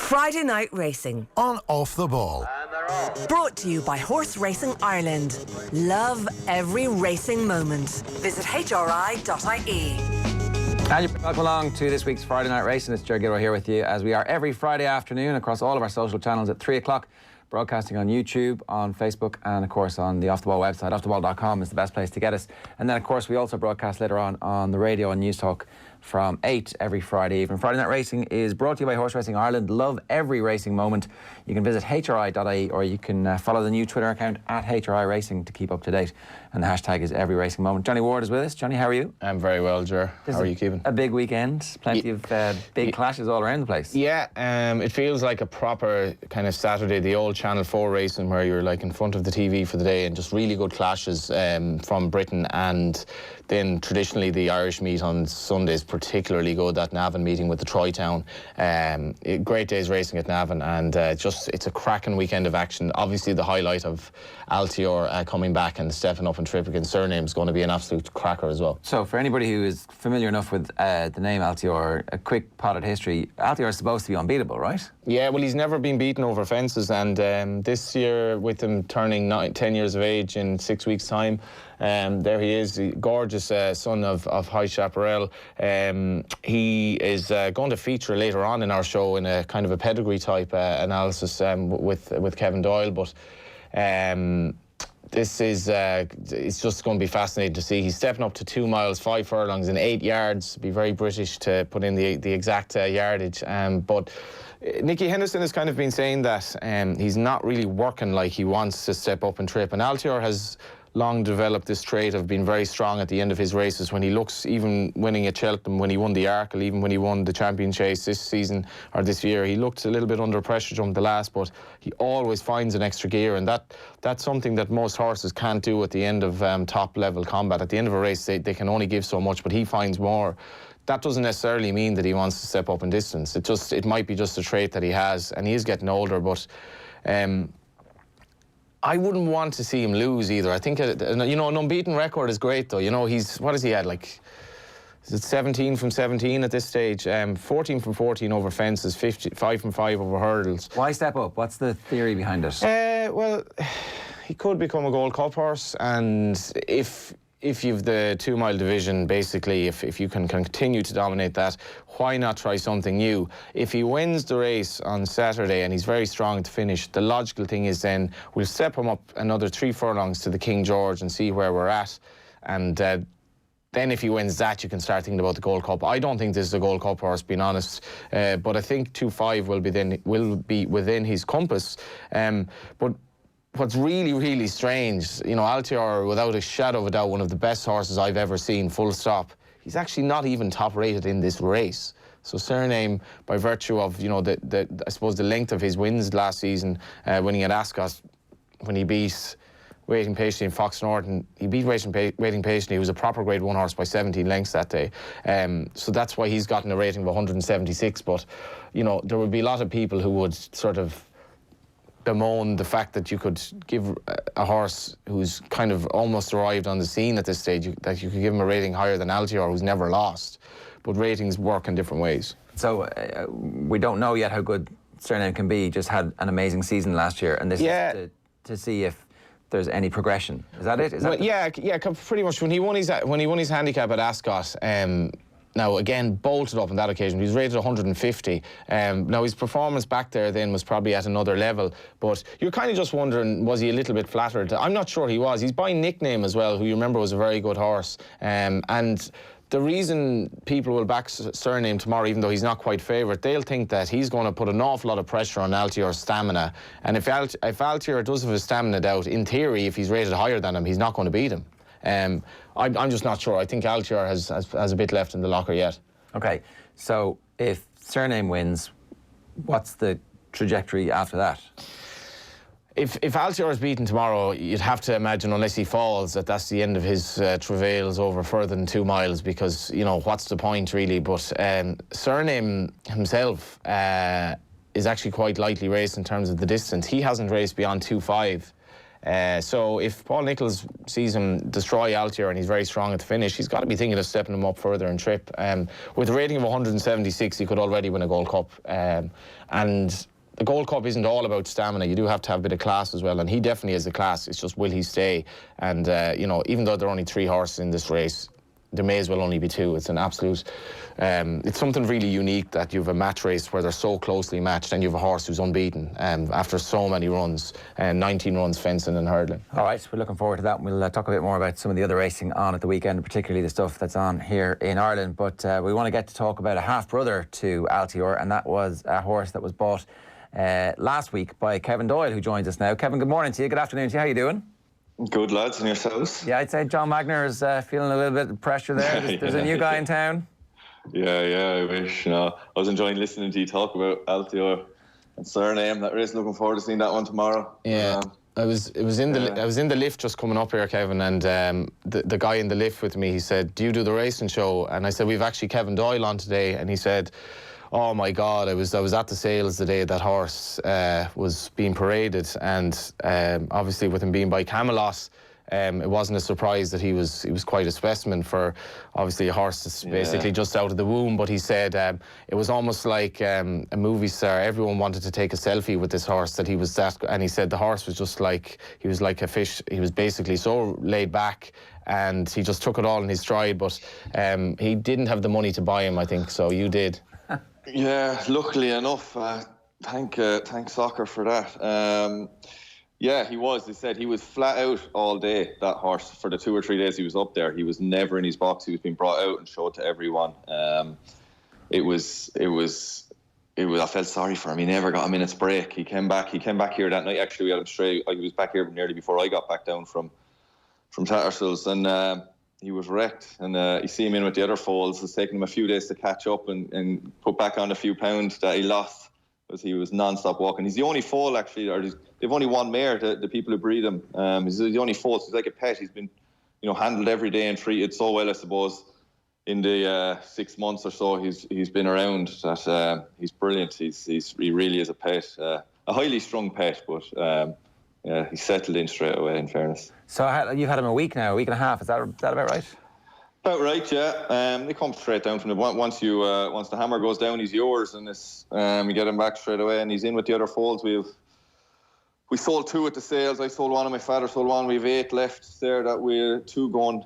Friday night racing on Off the Ball. brought to you by Horse Racing Ireland. Love every racing moment. Visit hri.ie. And welcome along to this week's Friday Night Racing. It's Gilroy here with you, as we are every Friday afternoon across all of our social channels at 3 o'clock, broadcasting on YouTube, on Facebook, and of course on the Off the Ball website. offtheball.com is the best place to get us. And then of course we also broadcast later on the radio and News Talk from 8 every Friday evening. Friday Night Racing is brought to you by Horse Racing Ireland. Love every racing moment. You can visit hri.ie, or you can follow the new Twitter account at HRI Racing to keep up to date. And the hashtag is every racing moment. Johnny Ward is with us. Johnny, how are you? I'm very well, Ger. How are you keeping? A big weekend. Plenty of big clashes all around the place. Yeah, it feels like a proper kind of Saturday, the old Channel 4 racing where you're like in front of the TV for the day, and just really good clashes from Britain. And then traditionally the Irish meet on Sundays, particularly good. That Navan meeting with the Troy Town. Great days racing at Navan, and it's a cracking weekend of action. Obviously the highlight of Altior coming back and stepping up and trip against Surname is going to be an absolute cracker as well. So for anybody who is familiar enough with the name Altior, a quick potted history. Altior is supposed to be unbeatable, right? Yeah, well, he's never been beaten over fences, and this year, with him turning 10 years of age in 6 weeks' time, there he is, the gorgeous son of High Chaparral. He is going to feature later on in our show in a kind of a pedigree type analysis with Kevin Doyle, but this is it's just going to be fascinating to see. He's stepping up to 2 miles, 5 furlongs and 8 yards. Be very British to put in the exact yardage, but Nicky Henderson has kind of been saying that he's not really working like he wants to step up and trip, and Altior has long developed this trait of being very strong at the end of his races. When he looks, even winning at Cheltenham, when he won the Arkle, even when he won the Champion Chase this season or this year, he looked a little bit under pressure from the last, but he always finds an extra gear, and that's something that most horses can't do at the end of top level combat. At the end of a race, they can only give so much, but he finds more. That doesn't necessarily mean that he wants to step up in distance. It might be just a trait that he has, and he is getting older, but I wouldn't want to see him lose either. I think, an unbeaten record is great, though. You know, what has he had, like, is it 17 from 17 at this stage? 14 from 14 over fences, 5 from 5 over hurdles. Why step up? What's the theory behind it? Well, he could become a Gold Cup horse, and if you've the 2 mile division, basically, if you can continue to dominate that, why not try something new? If he wins the race on Saturday and he's very strong to finish, the logical thing is then we'll step him up another 3 furlongs to the King George and see where we're at. And then if he wins that, you can start thinking about the Gold Cup. I don't think this is a Gold Cup horse, being honest, but I think 2.5 will be within his compass. But what's really, really strange, you know, Altior, without a shadow of a doubt, one of the best horses I've ever seen, full stop. He's actually not even top rated in this race. So Surname, by virtue of, you know, I suppose the length of his wins last season, winning at Ascot, when he beat Waiting Patiently in Fox Norton, he beat Waiting Patiently. He was a proper Grade 1 horse by 17 lengths that day. So that's why he's gotten a rating of 176. But, you know, there would be a lot of people who would sort of bemoan the fact that you could give a horse who's kind of almost arrived on the scene at this stage, that you could give him a rating higher than Altior, who's never lost. But ratings work in different ways. So we don't know yet how good Surname can be. He just had an amazing season last year, and this is to see if there's any progression. Is that it? Yeah, pretty much. When he won his handicap at Ascot, now, again, bolted up on that occasion. He was rated 150. Now, his performance back there then was probably at another level, but you're kind of just wondering, was he a little bit flattered? I'm not sure he was. He's by Nickname as well, who you remember was a very good horse. And the reason people will back Surname tomorrow, even though he's not quite favourite, they'll think that he's going to put an awful lot of pressure on Altior's stamina. And if Altior does have his stamina doubt, in theory, if he's rated higher than him, he's not going to beat him. I'm just not sure. I think Altior has a bit left in the locker yet. Okay, so if Surname wins, what's the trajectory after that? If Altior is beaten tomorrow, you'd have to imagine, unless he falls, that's the end of his travails over further than 2 miles, because, you know, what's the point really? But Surname himself is actually quite lightly raced in terms of the distance. He hasn't raced beyond 2.5. So if Paul Nicholls sees him destroy Altior and he's very strong at the finish, he's got to be thinking of stepping him up further in trip. With a rating of 176, he could already win a Gold Cup. And the Gold Cup isn't all about stamina. You do have to have a bit of class as well, and he definitely has the class. It's just, will he stay? And, even though there are only 3 horses in this race, there may as well only be 2. It's an absolute... it's something really unique that you have a match race where they're so closely matched and you have a horse who's unbeaten after so many runs, 19 runs fencing and hurdling. All right, we're looking forward to that. We'll talk a bit more about some of the other racing on at the weekend, particularly the stuff that's on here in Ireland. But we want to get to talk about a half-brother to Altior, and that was a horse that was bought last week by Kevin Doyle, who joins us now. Kevin, good morning to you. Good afternoon to you. How are you doing? Good, lads, and yourselves? Yeah, I'd say John Magner is feeling a little bit of pressure there. There's a new guy in town. Yeah, I wish. I was enjoying listening to you talk about Altior and Surname. That race, looking forward to seeing that one tomorrow. Yeah. I was in the lift just coming up here, Kevin, and the guy in the lift with me, he said, "Do you do the racing show?" And I said, "We've actually Kevin Doyle on today," and he said, "Oh my God, I was at the sales the day that horse was being paraded, and obviously with him being by Camelot, it wasn't a surprise that he was quite a specimen for obviously a horse that's basically just out of the womb." But he said it was almost like a movie star. Everyone wanted to take a selfie with this horse, that he was that, and he said the horse was just like, he was like a fish. He was basically so laid back, and he just took it all in his stride. But he didn't have the money to buy him, I think. So you did. Yeah, luckily enough. Thank soccer for that. Yeah, he was. They said he was flat out all day, that horse, for the 2 or 3 days he was up there. He was never in his box. He was being brought out and showed to everyone. It was. I felt sorry for him. He never got a minute's break. He came back here that night. Actually, we had him straight. He was back here nearly before I got back down from Tattersalls, and he was wrecked. And you see him in with the other foals. It's taken him a few days to catch up and put back on a few pounds that he lost, because he was non-stop walking. He's the only foal, actually, or they've only one mare, the people who breed him. He's the only foal, so he's like a pet. He's been, handled every day and treated so well, I suppose, in the 6 months or so he's been around, that he's brilliant. He really is a pet, a highly strung pet, but yeah, he settled in straight away, in fairness. So you've had him a week now, a week and a half. Is that about right? About right, yeah. They come straight down from once the hammer goes down, he's yours, and you get him back straight away, and he's in with the other foals. We sold 2 at the sales. I sold 1, and my father sold 1. We have 8 left there. That we're two going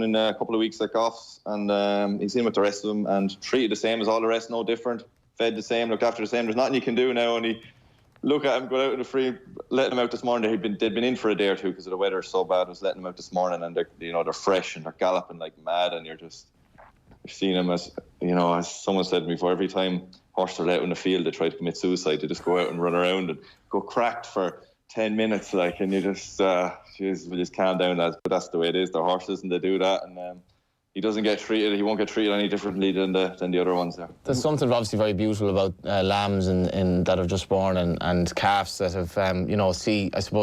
in a couple of weeks like offs, and he's in with the rest of them and treated the same as all the rest, no different. Fed the same, looked after the same. There's nothing you can do now. And look at him, go out in the free, letting him out this morning. They'd been in for a day or two because the weather's so bad. I was letting them out this morning, and they're fresh and they're galloping like mad, and you're seeing them as someone said to me before, every time horses are let out in the field, they try to commit suicide. They just go out and run around and go cracked for 10 minutes, and you just, we just calm down, lads. But that's the way it is. They're horses, and they do that, and he doesn't get treated. He won't get treated any differently than the other ones there. There's something obviously very beautiful about lambs and that have just born, and calves that have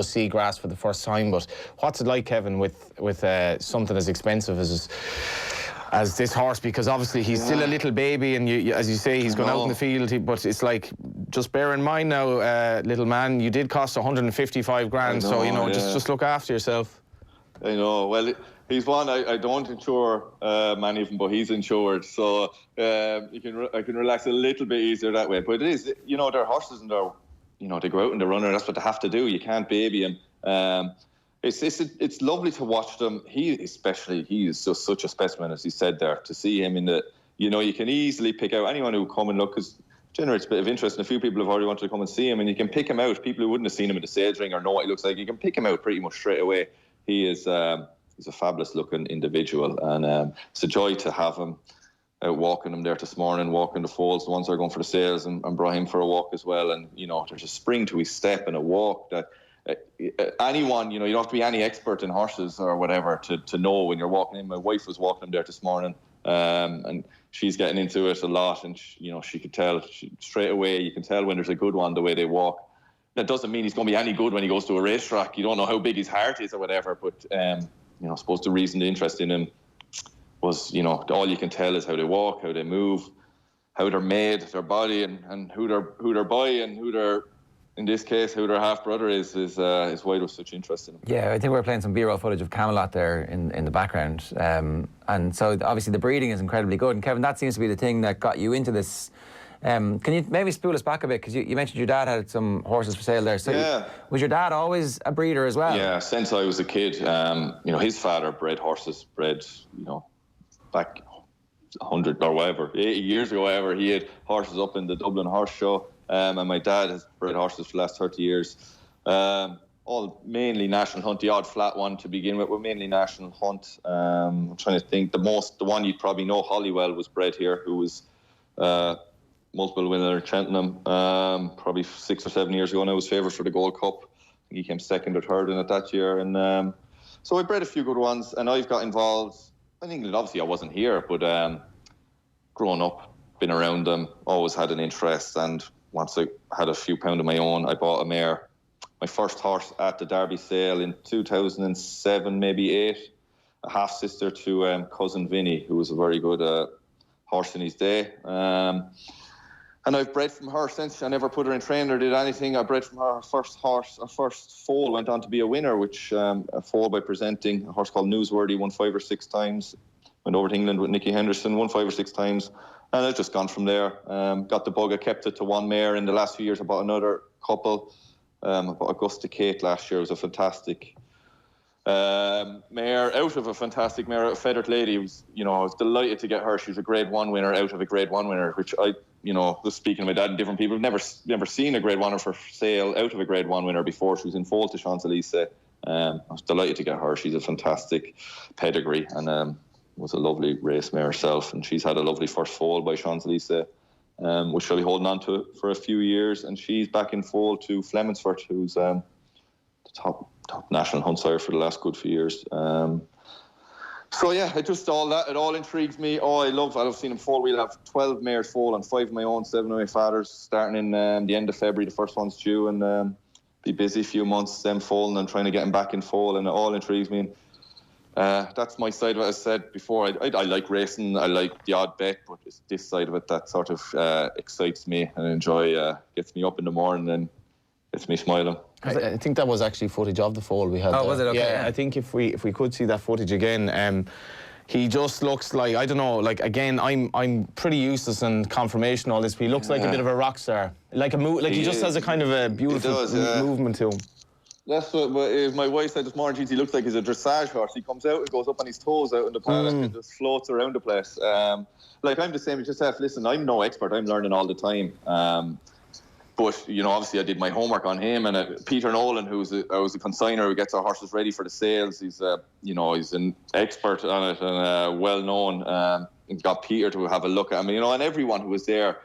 see grass for the first time. But what's it like, Kevin, with something as expensive as this horse? Because obviously he's still a little baby, and as you say, he's gone out in the field. But it's like, just bear in mind now, little man, you did cost 155 grand. So just look after yourself. I know. Well, he's one I don't insure many of them, but he's insured, so I can relax a little bit easier that way. But it is, they're horses, and they go out and they run, and that's what they have to do. You can't baby him. It's lovely to watch them. He is just such a specimen, as he said there. To see him in you can easily pick out anyone who come and look, because generates a bit of interest, and a few people have already wanted to come and see him, and you can pick him out. People who wouldn't have seen him in the sales ring or know what he looks like, you can pick him out pretty much straight away. He is he's a fabulous looking individual, and it's a joy to have him out walking him there this morning, walking the foals, the ones that are going for the sales, and brought him for a walk as well. And there's a spring to his step and a walk that anyone, you don't have to be any expert in horses or whatever to know when you're walking him. My wife was walking him there this morning, and she's getting into it a lot, and she could tell straight away. You can tell when there's a good one the way they walk. That doesn't mean he's going to be any good when he goes to a racetrack. You don't know how big his heart is or whatever, but I suppose the reason, the interest in him was, all you can tell is how they walk, how they move, how they're made, their body, and who they're by, and who they're in this case, who their half brother is why there was such interest in him. Yeah, I think we're playing some B-roll footage of Camelot there in the background, and so obviously the breeding is incredibly good. And Kevin, that seems to be the thing that got you into this. Can you maybe spool us back a bit, because you mentioned your dad had some horses for sale there. So yeah. Was your dad always a breeder as well? Yeah, since I was a kid. His father bred horses, back 100 or whatever, 80 years ago, whatever. He had horses up in the Dublin Horse Show, and my dad has bred horses for the last 30 years. All mainly national hunt, the odd flat one to begin with, but mainly national hunt. I'm trying to think, the one you'd probably know, Hollywell, was bred here, who was multiple winner at Cheltenham, probably 6 or 7 years ago, and I was favourite for the Gold Cup. I think he came second or third in it that year. And so I bred a few good ones, and I've got involved in England. Obviously, I wasn't here, but growing up, been around them, always had an interest. And once I had a few pound of my own, I bought a mare. My first horse at the Derby sale in 2007, maybe 8, a half-sister to cousin Vinny, who was a very good horse in his day. And I've bred from her since. I never put her in train or did anything. I bred from her. Her first horse, her first foal went on to be a winner, which a foal by presenting, a horse called Newsworthy, won 5 or 6 times. Went over to England with Nicky Henderson, won 5 or 6 times. And I've just gone from there. Got the bug. I kept it to one mare. In the last few years, I bought another couple. I bought Augusta Kate last year. It was a fantastic mare, out of a fantastic mare, a Feathered Lady. I was delighted to get her. She was a Grade 1 winner out of a Grade 1 winner, which I was speaking to my dad and different people. I've never seen a Grade 1 for sale out of a Grade 1 winner before. She was in foal to Champs-Élysées. I was delighted to get her. She's a fantastic pedigree, and was a lovely race mare herself. And she's had a lovely first foal by Champs-Élysées, which I'll be holding on to for a few years. And she's back in foal to Flemingsford, who's the top national hunt sire for the last good few years. So yeah, it all intrigues me. I've seen him foal. We'll have 12 mares foal and 5 of my own, 7 of my father's, starting in the end of February. The first one's due, and be busy a few months them foaling and trying to get him back in foal, and it all intrigues me. That's my side of it. As I said before, I like racing. I like the odd bet, but it's this side of it that sort of excites me and gets me up in the morning and gets me smiling. I think that was actually footage of the foal we had. Oh, was it? Okay. Yeah, I think if we could see that footage again, he just looks like, I don't know, like, again, I'm pretty useless in confirmation all this, but he looks like a bit of a rock star. He just has a kind of a beautiful movement to him. That's what my wife said this morning. He looks like he's a dressage horse. He comes out and goes up on his toes out in the paddock and just floats around the place. I'm the same. You just have to listen. I'm no expert. I'm learning all the time. But, obviously I did my homework on him, and Peter Nolan, who's a consignor who gets our horses ready for the sales. He's an expert on it and well-known. Got Peter to have a look at him, and everyone who was there,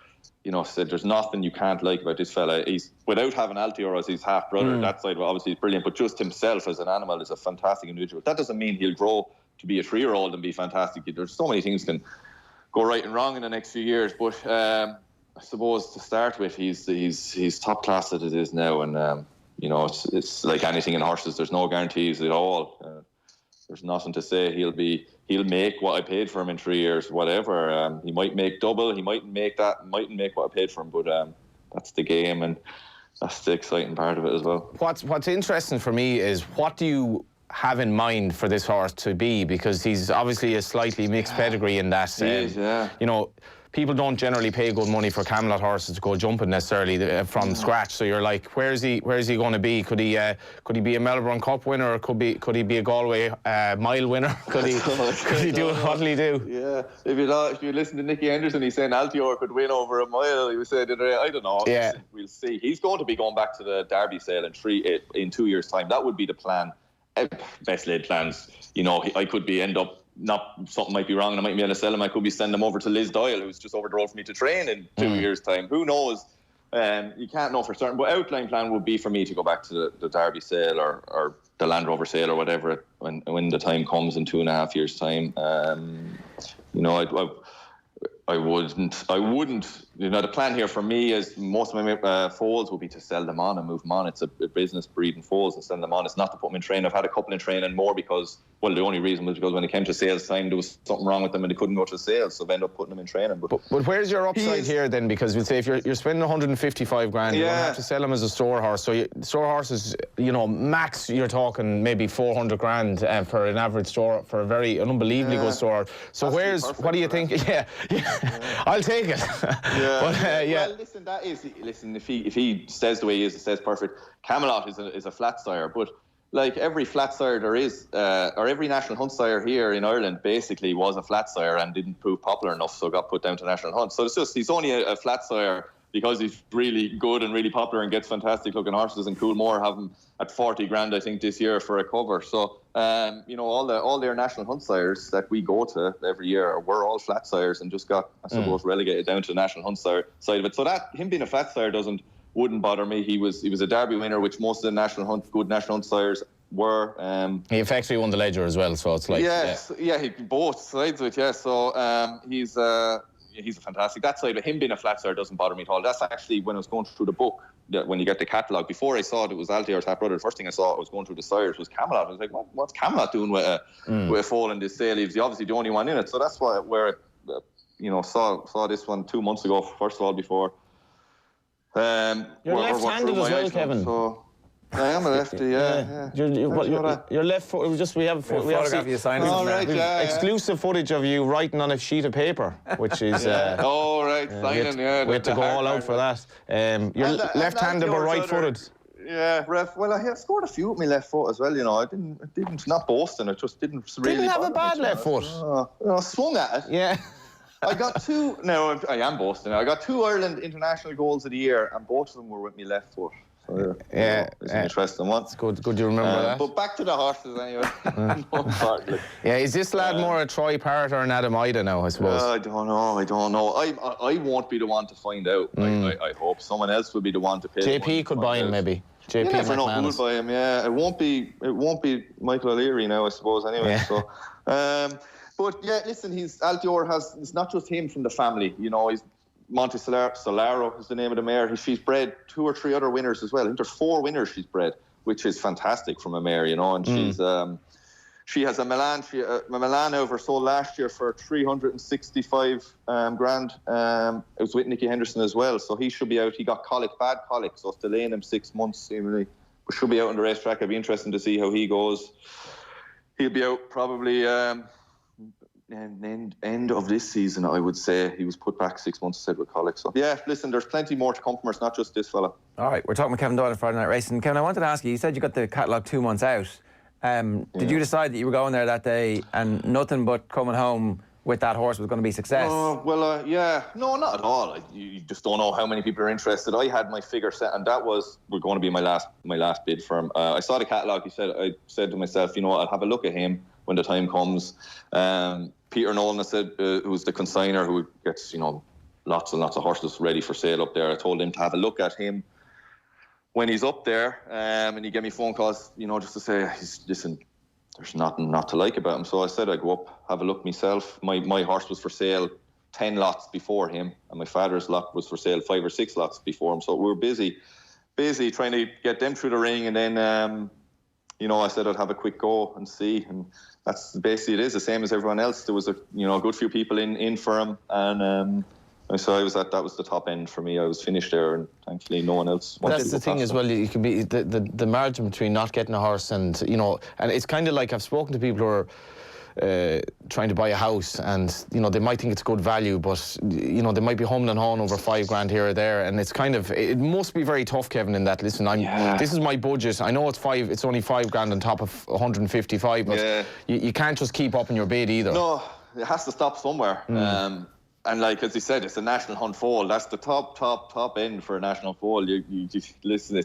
said there's nothing you can't like about this fella. He's, without having Altior as his half-brother, that side, obviously he's brilliant, but just himself as an animal is a fantastic individual. That doesn't mean he'll grow to be a 3-year-old and be fantastic. There's so many things can go right and wrong in the next few years, but I suppose to start with, he's top class as it is now, and it's like anything in horses. There's no guarantees at all. There's nothing to say he'll make what I paid for him in 3 years, whatever. He might make double. He mightn't make what I paid for him, but that's the game, and that's the exciting part of it as well. What's interesting for me is, what do you have in mind for this horse to be? Because he's obviously a slightly mixed pedigree in that. He is, people don't generally pay good money for Camelot horses to go jumping necessarily from scratch. So you're like, where's he going to be? Could he be a Melbourne Cup winner, or could he be a Galway mile winner? Could he do it? What'll he do? Yeah, if you listen to Nicky Henderson, he's saying Altior could win over a mile. He was saying, I don't know. Yeah, we'll see. He's going to be going back to the Derby sale in 2 years' time. That would be the plan. Best laid plans. I could end up. Something might be wrong and I might be able to sell him. I could be sending him over to Liz Doyle, who's just over the road for me to train in 2 years' time. Who knows? You can't know for certain. But outline plan would be for me to go back to the Derby sale or the Land Rover sale or whatever when the time comes in 2.5 years' time. I wouldn't the plan here for me is most of my foals will be to sell them on and move them on. It's a business breeding foals and selling them on. It's not to put them in training. I've had a couple in training more because, well, the only reason was because when it came to sales time, there was something wrong with them and they couldn't go to sales, so I ended up putting them in training. But where's your upside here then? Because we'd say if you're spending 155 grand, you're going to have to sell them as a store horse. So store horses, max you're talking maybe 400 grand for an average store, for an unbelievably good store. So what do you think? Yeah, I'll take it. Well, listen, if he says the way he is, it says perfect. Camelot is a flat sire, but like every flat sire there is, or every national hunt sire here in Ireland basically was a flat sire and didn't prove popular enough, so got put down to national hunt. So it's just, he's only a flat sire because he's really good and really popular and gets fantastic looking horses, and Coolmore have him at 40 grand, I think, this year for a cover. So, all their national hunt sires that we go to every year were all flat sires and just got, I suppose, relegated down to the national hunt sire side of it. So that, him being a flat sire wouldn't bother me. He was a Derby winner, which most of the good national hunt sires were. He effectively won the Ledger as well, so it's like... he both sides of it, yeah. So he's a fantastic. That side of him being a flat sire doesn't bother me at all. That's actually when I was going through the book, when you get the catalogue, before I saw it was Altior's half brother, the first thing I saw, I was going through the sires, was Camelot. I was like, what's Camelot doing with a foal in this sale? He's obviously the only one in it. So that's where I saw this one 2 months ago, first of all, before. You're left-handed as well, Kevin. So I am a lefty, yeah. You're left foot. We have a photograph of you signing. Exclusive footage of you writing on a sheet of paper, which is. Signing. We had to go all out for that. You're left-handed but right-footed. Yeah, well, I have scored a few with my left foot as well. I didn't not boasting. I just didn't really. Didn't have a bad left foot. I swung at it. Yeah. I got two. No, I am boasting. I got 2 Ireland international goals of the year, and both of them were with my left foot. So, it's an interesting one. It's good you remember that. But back to the horses anyway. Is this lad more a Troy Part or an Adam Ida now, I suppose? I don't know. I won't be the one to find out. I hope someone else will be the one to pay. JP could buy him maybe. JP you never know who will buy him. Yeah, it won't be Michael O'Leary now, I suppose. Anyway, so. But yeah, listen, Altior it's not just him from the family. He's Monte Solaro is the name of the mare. She's bred 2 or 3 other winners as well. I think there's 4 winners she's bred, which is fantastic from a mare, and she has a Milan over sold last year for 365 grand. It was with Nicky Henderson as well, so he should be out. He got bad colic, so it's delaying him 6 months seemingly. But should be out on the racetrack. It'd be interesting to see how he goes. He'll be out probably end of this season, I would say. He was put back 6 months, said, with colic. So yeah, listen, there's plenty more to come from us, not just this fella. All right, we're talking with Kevin Doyle on Friday Night Racing. Kevin, I wanted to ask you said you got the catalogue 2 months out. Did you decide that you were going there that day and nothing but coming home with that horse was going to be success? No, not at all. You just don't know how many people are interested. I had my figure set, and that was going to be my last bid for him. I saw the catalogue. I said to myself, I'll have a look at him when the time comes. Peter Nolan, I said, who's the consigner who gets, lots and lots of horses ready for sale up there. I told him to have a look at him when he's up there, and he gave me phone calls, just to say, listen, there's nothing not to like about him. So I said I'd go up, have a look myself. My horse was for sale 10 lots before him, and my father's lot was for sale 5 or 6 lots before him. So we were busy trying to get them through the ring, and then I said I'd have a quick go and see, and that's basically it is the same as everyone else. There was a good few people in for him, and so that was the top end for me. I was finished there, and thankfully no one else wanted to go. That's the thing as well. You can be the margin between not getting a horse and and it's kind of like I've spoken to people who are trying to buy a house, and they might think it's good value, but they might be humming and hawing over 5 grand here or there, and it's kind of, it must be very tough, Kevin, in that, listen, this is my budget. I know it's only 5 grand on top of 155, but you can't just keep up in your bid either. No, it has to stop somewhere. And like, as you said, it's a national hunt foal. That's the top end for a national foal. You just listen,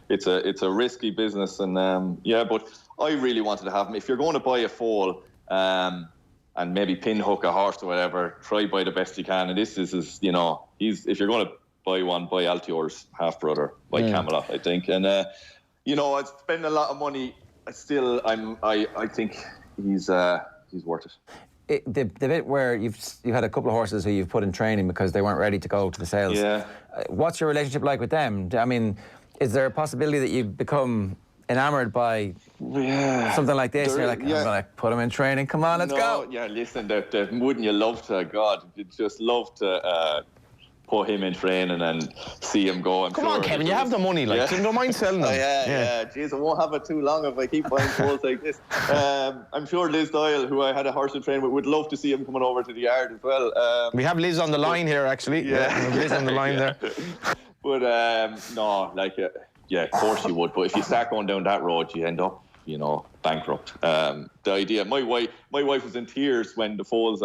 it's a risky business, and but I really wanted to have him. If you're going to buy a foal, and maybe pinhook a horse or whatever, try buy the best you can. And this is if you're going to buy one, buy Altior's half brother, buy Camelot, I think. And I'd spend a lot of money. I think he's worth it. the bit where you've had a couple of horses who you've put in training because they weren't ready to go to the sales. Yeah. What's your relationship like with them? I mean, is there a possibility that you become enamoured by something like this? You're like, I'm going to put them in training. Come on, let's go. Yeah, listen, wouldn't you love to? God, you'd just love to put him in training and see him go. Come on, Kevin, you have the money, like, don't mind selling them. Yeah. Jeez, I won't have it too long if I keep buying foals like this. I'm sure Liz Doyle, who I had a horse to train with, would love to see him coming over to the yard as well. We have Liz on the line here, actually. Yeah, we have Liz on the line there. But no, like, of course you would. But if you start going down that road, you end up, bankrupt. The idea, my wife was in tears when the foals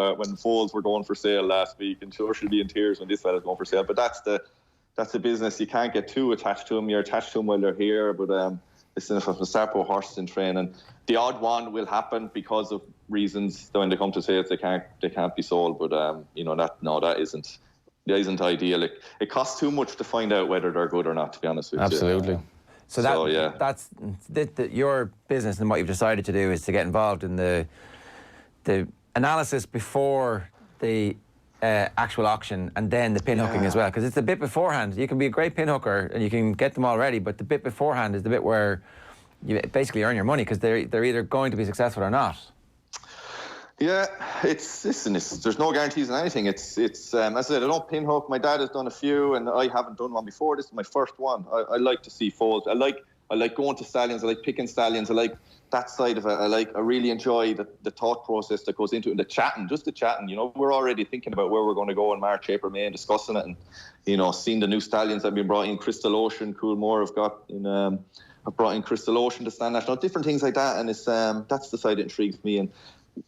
were going for sale last week, and sure she'll be in tears when this fella's going for sale. But that's the business. You can't get too attached to them. You're attached to them while they're here. But listen, if I start put horses in training, the odd one will happen because of reasons. When they come to sales, they can't be sold. But that isn't ideal. It costs too much to find out whether they're good or not, to be honest with you. Absolutely. So that's your business, and what you've decided to do is to get involved in the analysis before the actual auction, and then the pin hooking as well, because it's the bit beforehand. You can be a great pin hooker and you can get them all ready, but the bit beforehand is the bit where you basically earn your money, because they're either going to be successful or not. Yeah, there's no guarantees in anything. It's as I said, I don't pin hook. My dad has done a few, and I haven't done one before. This is my first one. I like to see foals. I like going to stallions. I like picking stallions. I like that side of it. I really enjoy the thought process that goes into it, and the chatting. We're already thinking about where we're going to go in March, April, May, and discussing it, and seeing the new stallions that have been brought in. Crystal Ocean, Coolmore have brought in Crystal Ocean to Stand National, different things like that, and it's that's the side that intrigues me. And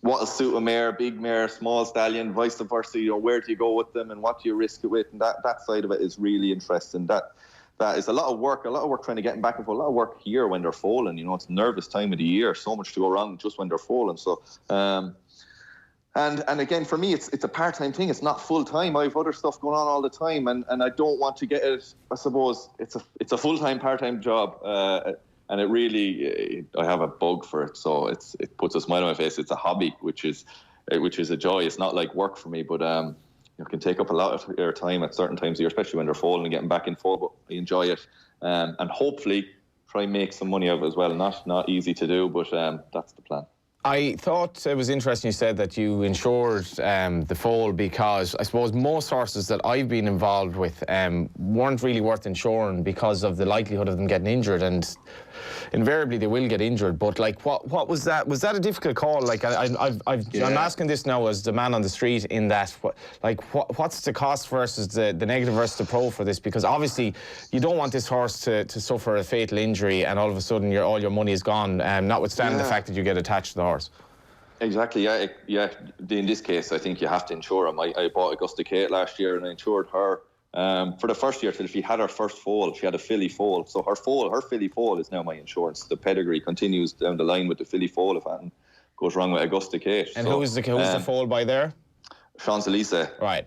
what'll suit a mare, big mare, small stallion, vice versa, where do you go with them and what do you risk it with? And that side of it is really interesting. That is a lot of work trying to get them back and forth, a lot of work here when they're foaling. It's a nervous time of the year, so much to go wrong just when they're foaling. So, and again, for me, it's a part-time thing. It's not full-time. I have other stuff going on all the time, and I don't want to get it. I suppose it's a full-time, part-time job. And it really, I have a bug for it, so it puts a smile on my face. It's a hobby, which is a joy. It's not like work for me, but it can take up a lot of your time at certain times of year, especially when they're foaling and getting back in full. But I enjoy it, and hopefully try and make some money out of it as well. Not easy to do, but that's the plan. I thought it was interesting you said that you insured the foal, because I suppose most horses that I've been involved with weren't really worth insuring because of the likelihood of them getting injured, and invariably they will get injured. But like, what was that? Was that a difficult call? Like, I'm asking this now as the man on the street, in that, what's the cost versus the negative versus the pro for this? Because obviously you don't want this horse to suffer a fatal injury and all of a sudden all your money is gone, notwithstanding the fact that you get attached to the horse. Exactly, yeah. In this case, I think you have to insure him. I bought Augusta Kate last year, and I insured her for the first year till she had her first foal. She had a filly foal, so her filly foal is now my insurance. The pedigree continues down the line with the filly foal if anything goes wrong with Augusta Kate. And who's the foal by there? Champs-Élysées. Right.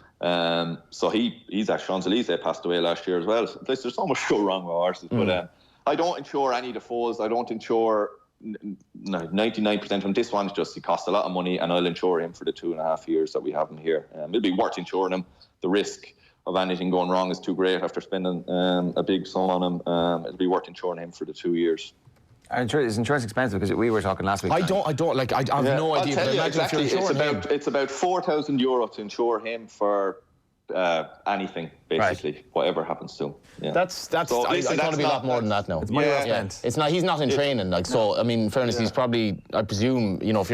So he's at Champs-Élysées, passed away last year as well. So there's so much go wrong with horses, but I don't insure any of the foals. I don't insure 99% of them. This one's just, it costs a lot of money, and I'll insure him for the 2.5 years that we have him here. It'll be worth insuring him. The risk of anything going wrong is too great after spending a big sum on him. It'll be worth insuring him for the 2 years. Is insurance expensive? Because we were talking last week. I have no idea. I'll tell you exactly. It's about €4,000 to insure him for anything, basically, whatever happens to him. Yeah. That's I thought it'd be a lot more than that now. It's money well spent. It's not. He's not in training, like, so. I mean, in fairness, he's probably, I presume, if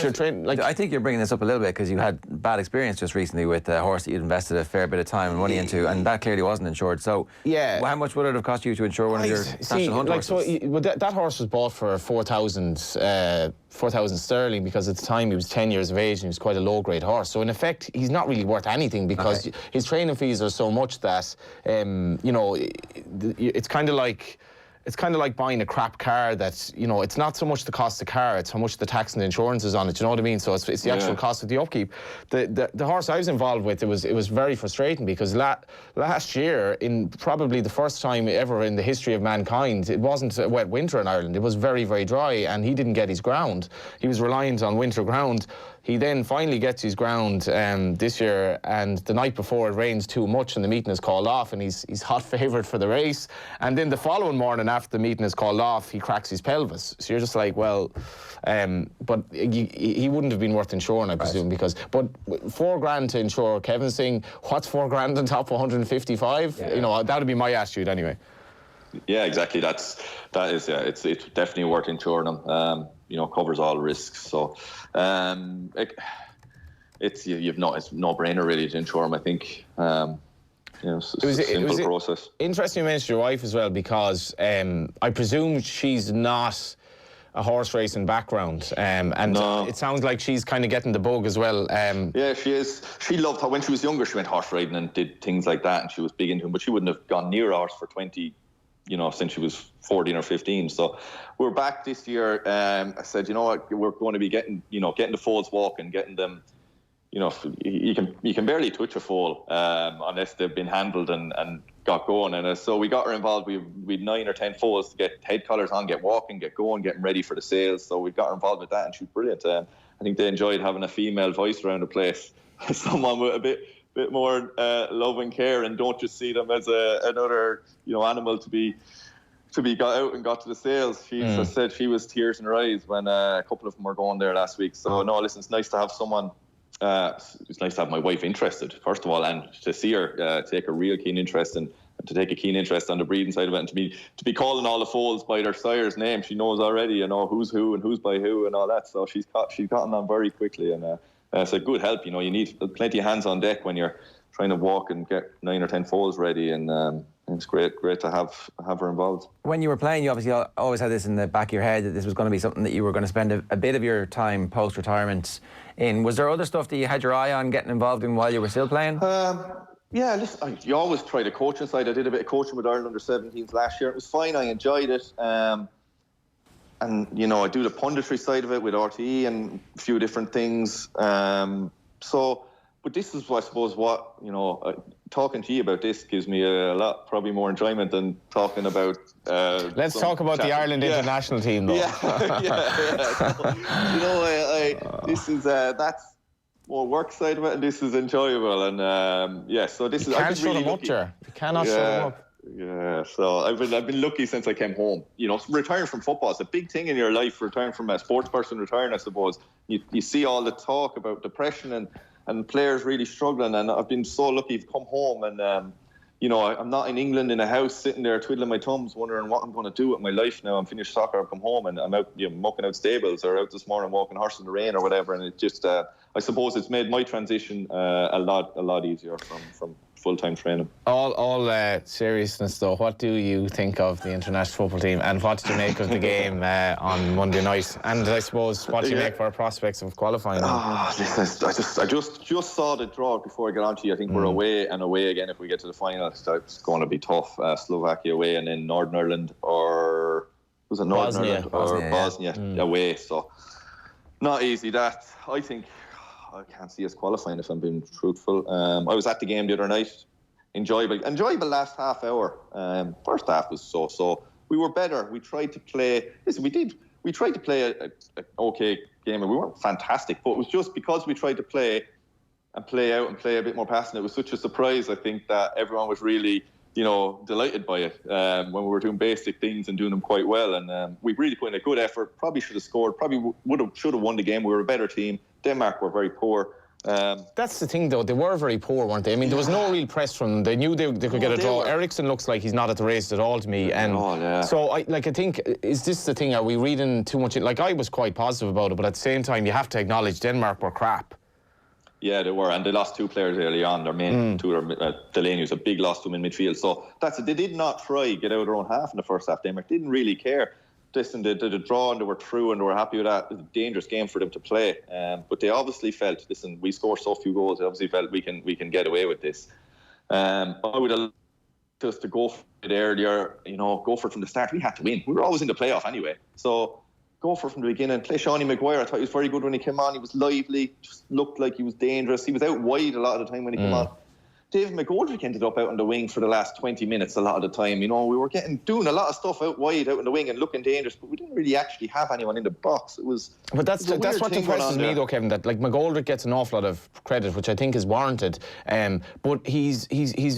you're training, like. I think you're bringing this up a little bit because you had bad experience just recently with a horse that you'd invested a fair bit of time and money into, and that clearly wasn't insured. So how much would it have cost you to insure one of your national hunt horses? So that horse was bought for 4,000 sterling, because at the time he was 10 years of age and he was quite a low-grade horse. So in effect, he's not really worth anything, because his training fees are so much that it's kind of like buying a crap car that, it's not so much the cost of the car, it's how much the tax and the insurance is on it, you know what I mean? So it's the actual cost of the upkeep. The horse I was involved with, it was very frustrating, because last year, in probably the first time ever in the history of mankind, it wasn't a wet winter in Ireland. It was very, very dry, and he didn't get his ground. He was reliant on winter ground. he then finally gets his ground this year, and the night before it rains too much and the meeting is called off, and he's hot favourite for the race. And then the following morning after the meeting is called off, he cracks his pelvis. So you're just like, well, but he wouldn't have been worth insuring, I presume, because, but $4,000 to insure Kevin Singh, what's $4,000 on top of 155? Yeah. You know, that would be my attitude anyway. Yeah, exactly. That is it's definitely worth insuring them. You know, covers all risks. So it's no-brainer really to insure them, I think. You know, it's a simple process. Interesting you mentioned your wife as well, because I presume she's not a horse racing background, and no. It sounds like she's kind of getting the bug as well. Yeah, she is. She loved how when she was younger she went horse riding and did things like that, and she was big into them, but she wouldn't have gone near a horse for 20, you know, since she was 14 or 15. So we're back this year. I said, you know what, we're going to be getting the foals walking, getting them, you know, you can barely touch a foal unless they've been handled and got going. And so we got her involved. We had 9 or 10 foals to get head collars on, get walking, get going, getting ready for the sales. So we got her involved with that, and she was brilliant. I think they enjoyed having a female voice around the place, someone with a bit more love and care, and don't just see them as another, you know, animal to be got out and got to the sales. She said she was tears in her eyes when a couple of them were going there last week. So no, listen, it's nice to have someone. It's nice to have my wife interested, first of all, and to see her take a real keen interest and to take a keen interest on the breeding side of it, and to be calling all the foals by their sire's name. She knows already, you know, who's who and who's by who and all that. So she's gotten on very quickly, and it's a good help. You know, you need plenty of hands on deck when you're trying to walk and get 9 or 10 foals ready, and it's great to have her involved. When you were playing, you obviously always had this in the back of your head that this was going to be something that you were going to spend a bit of your time post-retirement in. Was there other stuff that you had your eye on getting involved in while you were still playing? Yeah, listen, you always try the coaching side. I did a bit of coaching with Ireland under-17s last year. It was fine. I enjoyed it. And, you know, I do the punditry side of it with RTE and a few different things. But this is, I suppose, what, you know, talking to you about this gives me a lot, probably more enjoyment than talking about... Let's talk about the Ireland international team, though. Yeah. So, you know, this is, that's more work side of it, and this is enjoyable. And, so this is... You can't shut them up, Ger. You cannot shut them up. Yeah, so I've been lucky since I came home. You know, retiring from football is a big thing in your life. Retiring from a sports person, retiring, I suppose. You see all the talk about depression and players really struggling, and I've been so lucky to come home, and you know, I'm not in England in a house sitting there twiddling my thumbs wondering what I'm going to do with my life now. I'm finished soccer, I've come home, and I'm out, you know, mucking out stables, or out this morning walking horse in the rain or whatever, and it just I suppose it's made my transition a lot easier from full-time training. All seriousness though, what do you think of the international football team, and what did you make of the game on Monday night? And I suppose what do you make for our prospects of qualifying? I just saw the draw before I got on to you. I think we're away again if we get to the final. It's going to be tough. Slovakia away, and then Northern Ireland, or was it Northern Ireland or Bosnia away. So not easy. That, I think, I can't see us qualifying if I'm being truthful. I was at the game the other night. Enjoyable last half hour. First half was so. We were better. We tried to play. Listen, we tried to play an okay game, and we weren't fantastic. But it was just because we tried to play out and play a bit more passing. It was such a surprise, I think, that everyone was really, you know, delighted by it when we were doing basic things and doing them quite well. And we really put in a good effort. Probably should have scored. Probably should have won the game. We were a better team. Denmark were very poor. That's the thing, though. They were very poor, weren't they? I mean, there was no real press from them. They knew they could get a draw. Eriksson looks like he's not at the race at all to me. And so, I think, is this the thing? Are we reading too much? Like, I was quite positive about it, but at the same time, you have to acknowledge Denmark were crap. Yeah, they were, and they lost 2 players early on. Their main two, Delaney was a big loss to them in midfield. So that's it. They did not try get out of their own half in the first half. Denmark didn't really care. Listen, they did a draw and they were through and they were happy with that. It was a dangerous game for them to play, but they obviously felt, listen, we scored so few goals. They obviously felt we can get away with this. I would have liked us to go for it earlier. You know, go for it from the start. We had to win. We were always in the playoff anyway, so go for it from the beginning. Play Seanie Maguire. I thought he was very good when he came on. He was lively. Just looked like he was dangerous. He was out wide a lot of the time when he came on. David McGoldrick ended up out on the wing for the last 20 minutes a lot of the time. We were doing a lot of stuff out wide, out on the wing and looking dangerous, but we didn't really actually have anyone in the box. But that's what depresses me though, Kevin, that like McGoldrick gets an awful lot of credit, which I think is warranted. But he's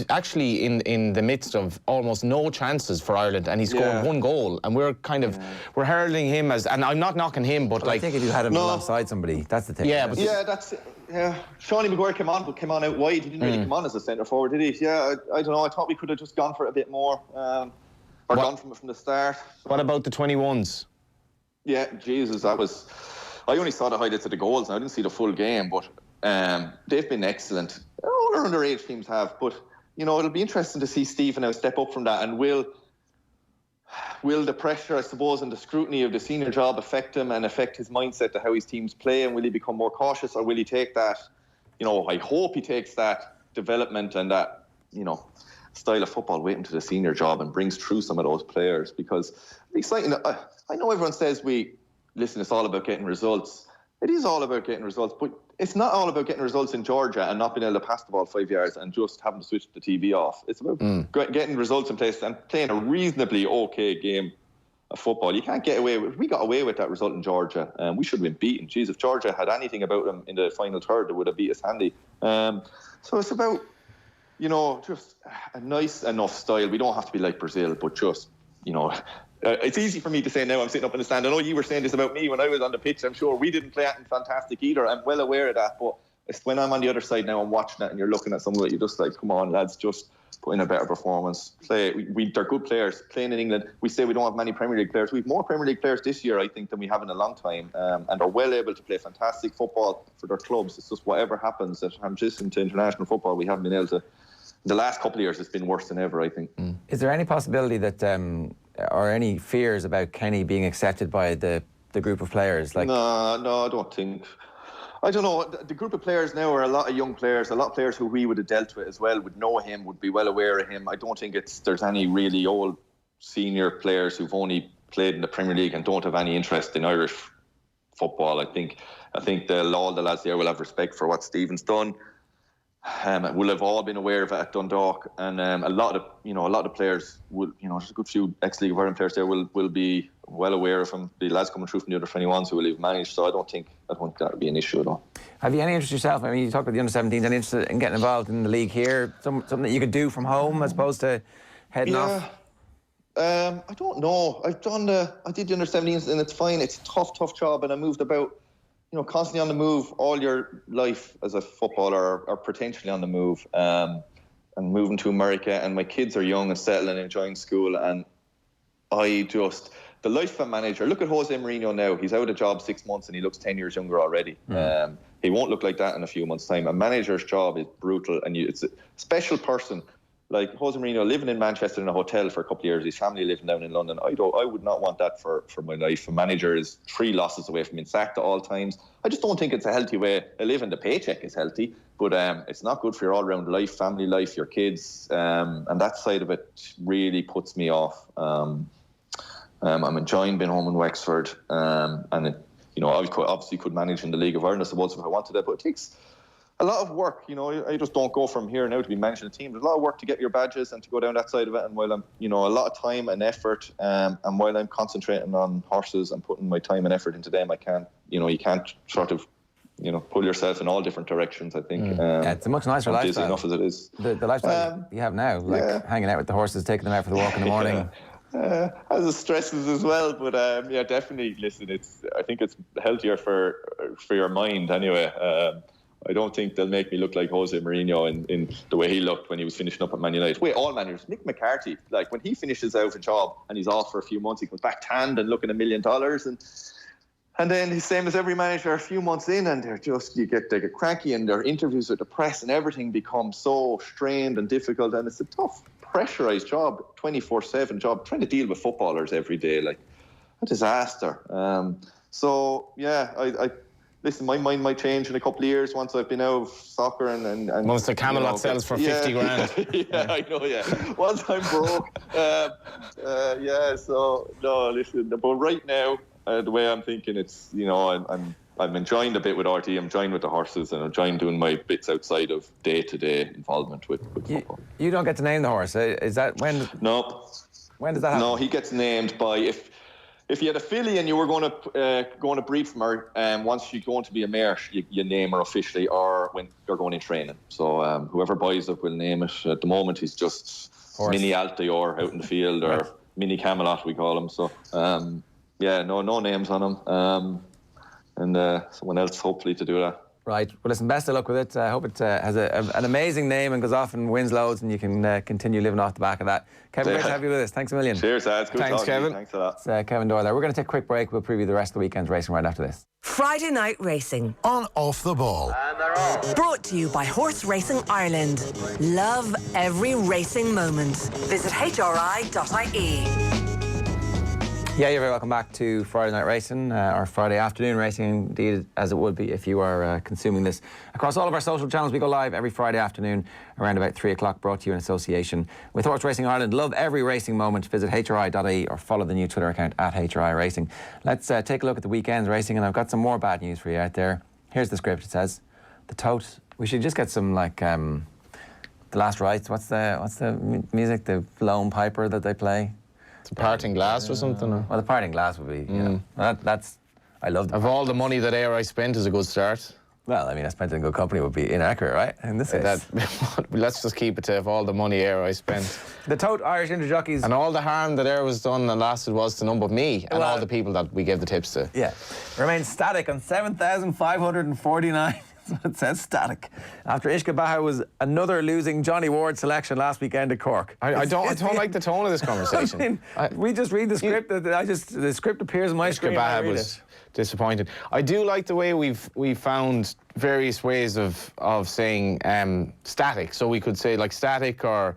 actually in the midst of almost no chances for Ireland, and he scored 1 goal, and we're kind of we're heralding him as, and I'm not knocking him, but like, I think if you had him alongside somebody, that's the thing. Yeah, but that's it. Yeah, Seanie Maguire came on out wide. He didn't really come on as a centre forward, did he? Yeah, I don't know. I thought we could have just gone for it a bit more, or gone from it from the start. What about the 21s? Yeah, Jesus, I only saw the highlights of the goals, and I didn't see the full game. But they've been excellent. All our underage teams have, but it'll be interesting to see Stephen now step up from that, and will the pressure, I suppose, and the scrutiny of the senior job affect him and affect his mindset to how his teams play, and will he become more cautious, or will he take that, I hope he takes that development and that, style of football with him to the senior job and brings through some of those players, because it's exciting. I know everyone says it's all about getting results. It is all about getting results, but it's not all about getting results in Georgia and not being able to pass the ball 5 yards and just having to switch the TV off. It's about getting results in place and playing a reasonably okay game of football. You can't get away with. We got away with that result in Georgia, and we should have been beaten. Jeez, if Georgia had anything about them in the final third, they would have beat us handy. So it's about, just a nice enough style. We don't have to be like Brazil, but just, it's easy for me to say now. I'm sitting up in the stand. I know you were saying this about me when I was on the pitch. I'm sure we didn't play anything fantastic either. I'm well aware of that. But it's when I'm on the other side now and watching it, and you're looking at some of it, you're just like, come on, lads, just put in a better performance. They're good players. Playing in England, we say we don't have many Premier League players. We have more Premier League players this year, I think, than we have in a long time. And are well able to play fantastic football for their clubs. It's just whatever happens at transition to international football, we haven't been able to. The last couple of years, it's been worse than ever, I think. Is there any possibility that, or any fears about Kenny being accepted by the group of players? No, I don't think. I don't know. The group of players now are a lot of young players, a lot of players who we would have dealt with as well, would know him, would be well aware of him. I don't think there's any really old senior players who've only played in the Premier League and don't have any interest in Irish football. I think all the lads there will have respect for what Stephen's done. Will have all been aware of it at Dundalk, and a lot of players will, there's a good few ex-League of Ireland players there will be well aware of him. The lads coming through from the under 21s who will have managed, so I don't think that would be an issue at all. Have you any interest yourself? I mean, you talk about the under 17s. Any interest in getting involved in the league here? Something that you could do from home as opposed to heading off? I don't know. I did the under 17s, and it's fine. It's a tough job, and I moved about. Constantly on the move all your life as a footballer, or potentially on the move, and moving to America. And my kids are young and settled and enjoying school. And the life of a manager, look at Jose Mourinho now. He's out of job 6 months and he looks 10 years younger already. He won't look like that in a few months' time. A manager's job is brutal, and it's a special person. Like Jose Mourinho living in Manchester in a hotel for a couple of years, his family living down in London. I would not want that for my life. A manager is 3 losses away from being sacked at all times. I just don't think it's a healthy way of living. The paycheck is healthy, but it's not good for your all-round life, family life, your kids, and that side of it really puts me off. I'm enjoying being home in Wexford, and I obviously could manage in the League of Ireland, I suppose, if I wanted that, but it takes a lot of work. I just don't go from here now to be managing a team. There's a lot of work to get your badges and to go down that side of it. And while I'm, a lot of time and effort, and while I'm concentrating on horses and putting my time and effort into them, I can't, you can't sort of, pull yourself in all different directions, I think. It's a much nicer lifestyle. Busy enough as it is. The lifestyle you have now, hanging out with the horses, taking them out for the walk in the morning. Has its stresses as well, but definitely. Listen, I think it's healthier for your mind anyway. I don't think they'll make me look like Jose Mourinho in the way he looked when he was finishing up at Man United. Wait, all managers. Mick McCarthy, like when he finishes out a job and he's off for a few months, he comes back tanned and looking $1 million, and then he's same as every manager a few months in, and they get cranky, and their interviews with the press and everything becomes so strained and difficult, and it's a tough, pressurised job, 24/7 job, trying to deal with footballers every day, like a disaster. Listen, my mind might change in a couple of years once I've been out of soccer and once the Camelot sells for 50 grand. I know, Once I'm broke. So, no, listen. But right now, the way I'm thinking, it's, I'm I'm enjoying the bit with RT, I'm enjoying with the horses, and I'm enjoying doing my bits outside of day-to-day involvement with football. You don't get to name the horse. Is that when? No. When does that happen? No, he gets named by if you had a filly and you were going to breed from her, once she's going to be a mare, you name her officially, or when they're going in training. So whoever buys it will name it. At the moment, he's just horse. Mini Altior out in the field, or right. Mini Camelot, we call him. So no names on him. And someone else hopefully to do that. Right. Well, listen, best of luck with it. I hope it has an amazing name and goes off and wins loads, and you can continue living off the back of that. Kevin, great to have you with us. Thanks a million. Cheers, lads. Good Thanks, talking Kevin. to you. Thanks a lot. It's Kevin Doyle there. We're going to take a quick break. We'll preview the rest of the weekend's racing right after this. Friday Night Racing. On Off the Ball. And they're off. Brought to you by Horse Racing Ireland. Love every racing moment. Visit hri.ie. Yeah, you're very welcome back to Friday Night Racing, or Friday afternoon racing, indeed, as it would be if you are consuming this. Across all of our social channels, we go live every Friday afternoon around about 3 o'clock, brought to you in association with Horse Racing Ireland. Love every racing moment. Visit hri.ie or follow the new Twitter account at HRI Racing. Let's take a look at the weekend's racing, and I've got some more bad news for you out there. Here's the script. It says, the tote. We should just get some, like, the last rites. What's the music, the lone piper that they play? It's a parting glass or something. Or? Well, the parting glass would be, you know, that's, I love that. Of all the money that I spent is a good start. Well, I mean, I spent it in good company would be inaccurate, right? In this case. Let's just keep it to of all the money I spent. The tote Irish Interjockeys. And all the harm that was done and lasted was to none but me and all the people that we gave the tips to. Yeah. Remains static on 7,549. It says static. After Ishka Bahar was another losing Johnny Ward selection last weekend at Cork. I don't like the tone of this conversation. I mean, we just read the script. The script appears on my screen. Ishka Bahar was disappointed. I do like the way we've found various ways of saying static. So we could say like static or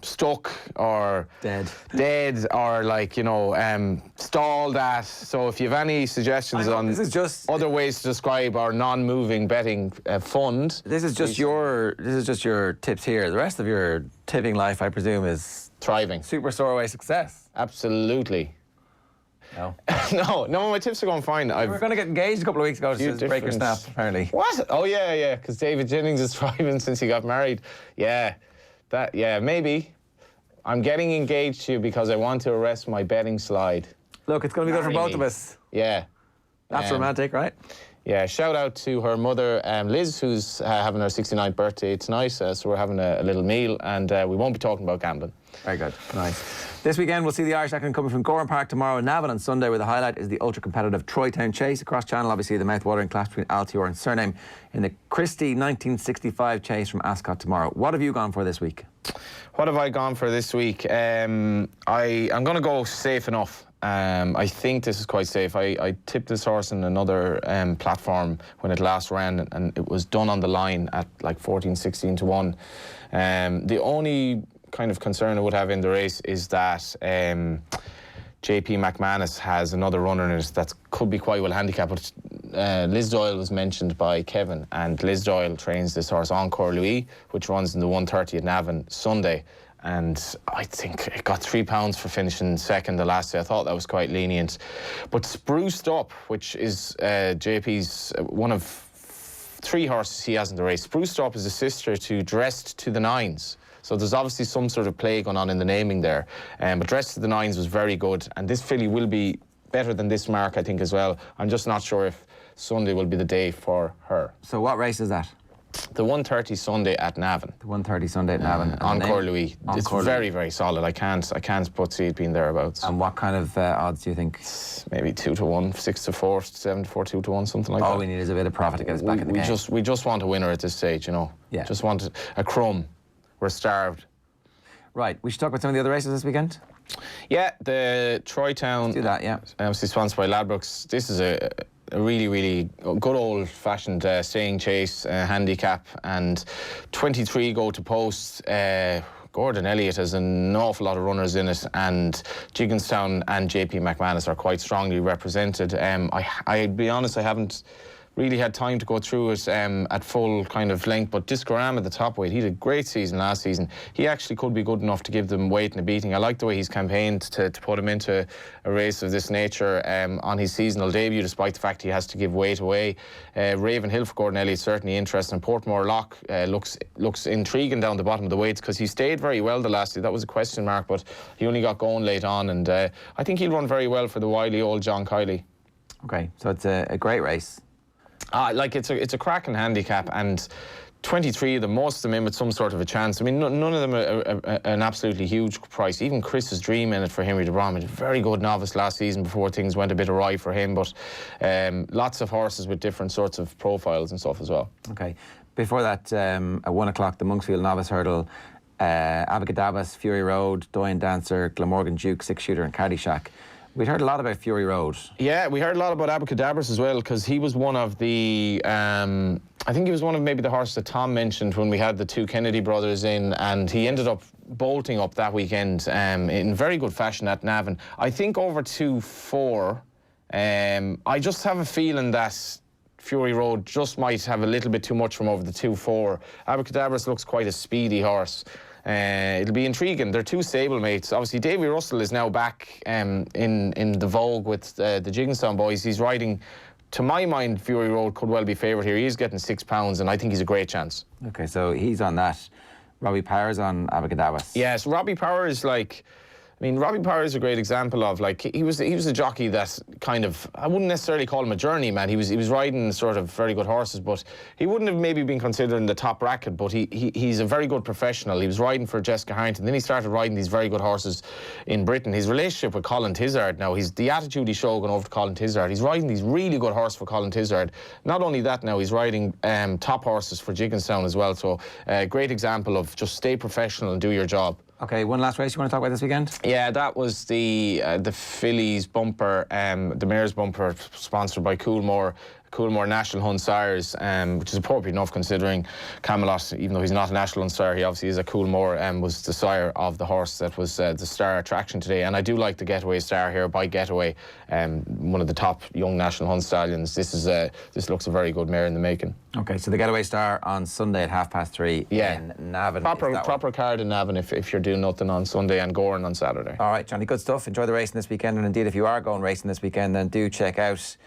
stuck or dead or like, you know, stalled at. So if you have any suggestions on this is just other ways to describe our non-moving betting fund. This is just your tips here. The rest of your tipping life, I presume, is thriving. Super Storeway success. Absolutely. No. no, my tips are going fine. We were going to get engaged a couple of weeks ago to break your snap, apparently. What? Oh, yeah, because David Jennings is thriving since he got married. Yeah, maybe. I'm getting engaged to you because I want to arrest my betting slide. Look, it's going to be good for both of us. Yeah. That's romantic, right? Yeah, shout out to her mother, Liz, who's having her 69th birthday tonight. So we're having a little meal, and we won't be talking about gambling. Very good. Nice. This weekend, we'll see the Irish Ackland coming from Gorham Park tomorrow in Navan on Sunday, where the highlight is the ultra-competitive Troytown Chase. Across Channel, obviously, the mouth-watering clash between Altior and Surname in the Christie 1965 Chase from Ascot tomorrow. What have you gone for this week? What have I gone for this week? I'm going to go safe enough. I think this is quite safe. I tipped this horse in another platform when it last ran, and it was done on the line at like 14, 16 to 1. The only kind of concern I would have in the race is that JP McManus has another runner in it that could be quite well handicapped. But Liz Doyle was mentioned by Kevin, and Liz Doyle trains this horse Encore Louis, which runs in the 1:30 at Navan Sunday. And I think it got £3 for finishing second the last day. I thought that was quite lenient. But Spruced Up, which is JP's one of 3 horses he has in the race. Spruced Up is a sister to Dressed to the Nines. So there's obviously some sort of play going on in the naming there. But Dressed to the Nines was very good. And this filly will be better than this mark, I think, as well. I'm just not sure if Sunday will be the day for her. So what race is that? The 1:30 Sunday at Navan. The 1:30 Sunday at Navan. Encore Louis. It's Encore very, very solid. I can't put see it being thereabouts. And what kind of odds do you think? Maybe 2 to 1, 6 to 4, 7 to 4, 2 to 1, something like that. All we need is a bit of profit to get us back in the game. We just want a winner at this stage, you know. Yeah. Just want a crumb. We're starved. Right. We should talk about some of the other races this weekend. Yeah, the Troytown. Let's do that. Yeah. Obviously sponsored by Ladbrokes. This is a really, really good old-fashioned staying chase handicap, and 23 go to post. Gordon Elliott has an awful lot of runners in it, and Jigginstown and JP McManus are quite strongly represented. I'd be honest, I haven't really had time to go through it at full kind of length. But Discoram at the top weight, he had a great season last season. He actually could be good enough to give them weight and a beating. I like the way he's campaigned to put him into a race of this nature on his seasonal debut, despite the fact he has to give weight away. Ravenhill for Gordon Elliott's certainly interesting. Portmore Lock looks intriguing down the bottom of the weights because he stayed very well the last year. That was a question mark, but he only got going late on, and I think he'll run very well for the wily old John Kiley. Okay, so it's a great race. It's a cracking handicap, and 23 of them, most of them in with some sort of a chance. I mean, none of them are an absolutely huge price. Even Chris's Dream in it for Henry de Bromwich, very good novice last season before things went a bit awry for him, but lots of horses with different sorts of profiles and stuff as well. Okay, before that, at 1 o'clock, the Monksfield Novice Hurdle, Abacadabras, Fury Road, Doyen Dancer, Glamorgan Duke, Six Shooter and Caddyshack. We'd heard a lot about Fury Road. Yeah, we heard a lot about Abacadabras as well, because he was one of the, I think he was one of maybe the horses that Tom mentioned when we had the two Kennedy brothers in, and he ended up bolting up that weekend in very good fashion at Navan. I think over 2-4, I just have a feeling that Fury Road just might have a little bit too much from over the 2-4. Abacadabras looks quite a speedy horse. It'll be intriguing. They're two stablemates. Obviously, Davy Russell is now back in the vogue with the Jigginstown boys. He's riding, to my mind, Fury Road could well be favourite here. He's getting £6, and I think he's a great chance. Okay, so he's on that. Robbie Power's on Abacadabras. Yes, Robbie Power is like... I mean, Robbie Power is a great example of, like, he was a jockey that kind of, I wouldn't necessarily call him a journeyman. He was riding sort of very good horses, but he wouldn't have maybe been considered in the top bracket, but he's a very good professional. He was riding for Jessica Harrington, then he started riding these very good horses in Britain. His relationship with Colin Tizard now, the attitude he showed going over to Colin Tizard, he's riding these really good horses for Colin Tizard. Not only that now, he's riding top horses for Jigginstown as well, so great example of just stay professional and do your job. Okay, one last race you want to talk about this weekend? Yeah, that was the Fillies bumper, the Mayor's bumper, sponsored by Coolmore National Hunt Sires, which is appropriate enough considering Camelot, even though he's not a National Hunt Sire, he obviously is a Coolmore, was the sire of the horse that was the star attraction today. And I do like the Getaway Star here by Getaway, one of the top young National Hunt stallions. This looks a very good mare in the making. Okay, so the Getaway Star on Sunday at 3:30 in Navan. Proper card in Navan if you're doing nothing on Sunday, and Goran on Saturday. All right, Johnny, good stuff. Enjoy the racing this weekend, and indeed, if you are going racing this weekend, then do check out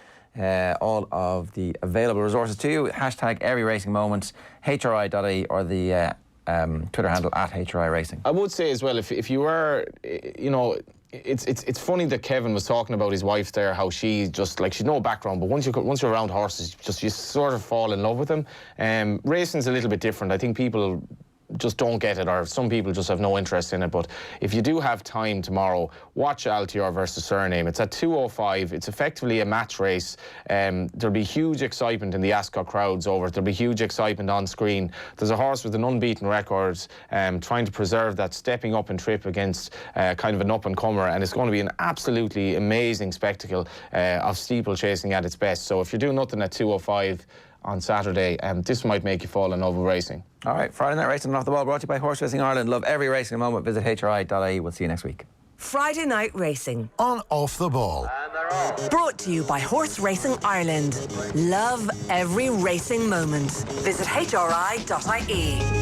all of the available resources to you. Hashtag every racing moment, HRI.ie, or the Twitter handle at HRI Racing. I would say as well, if you were, you know, it's funny that Kevin was talking about his wife there, how she just, like, she's no background, but once you're around horses, you sort of fall in love with them. Racing's a little bit different. I think people just don't get it, or some people just have no interest in it. But if you do have time tomorrow, watch Altior versus Surname. It's at 2:05. It's effectively a match race. There'll be huge excitement in the Ascot crowds over it. There'll be huge excitement on screen. There's a horse with an unbeaten record, trying to preserve that, stepping up and trip against kind of an up-and-comer, and it's going to be an absolutely amazing spectacle of steeplechasing at its best. So if you're doing nothing at 2:05 on Saturday, this might make you fall in love with racing. All right, Friday Night Racing and Off the Ball, brought to you by Horse Racing Ireland. Love every racing moment. Visit HRI.ie. We'll see you next week. Friday Night Racing on Off the Ball. Brought to you by Horse Racing Ireland. Love every racing moment. Visit HRI.ie.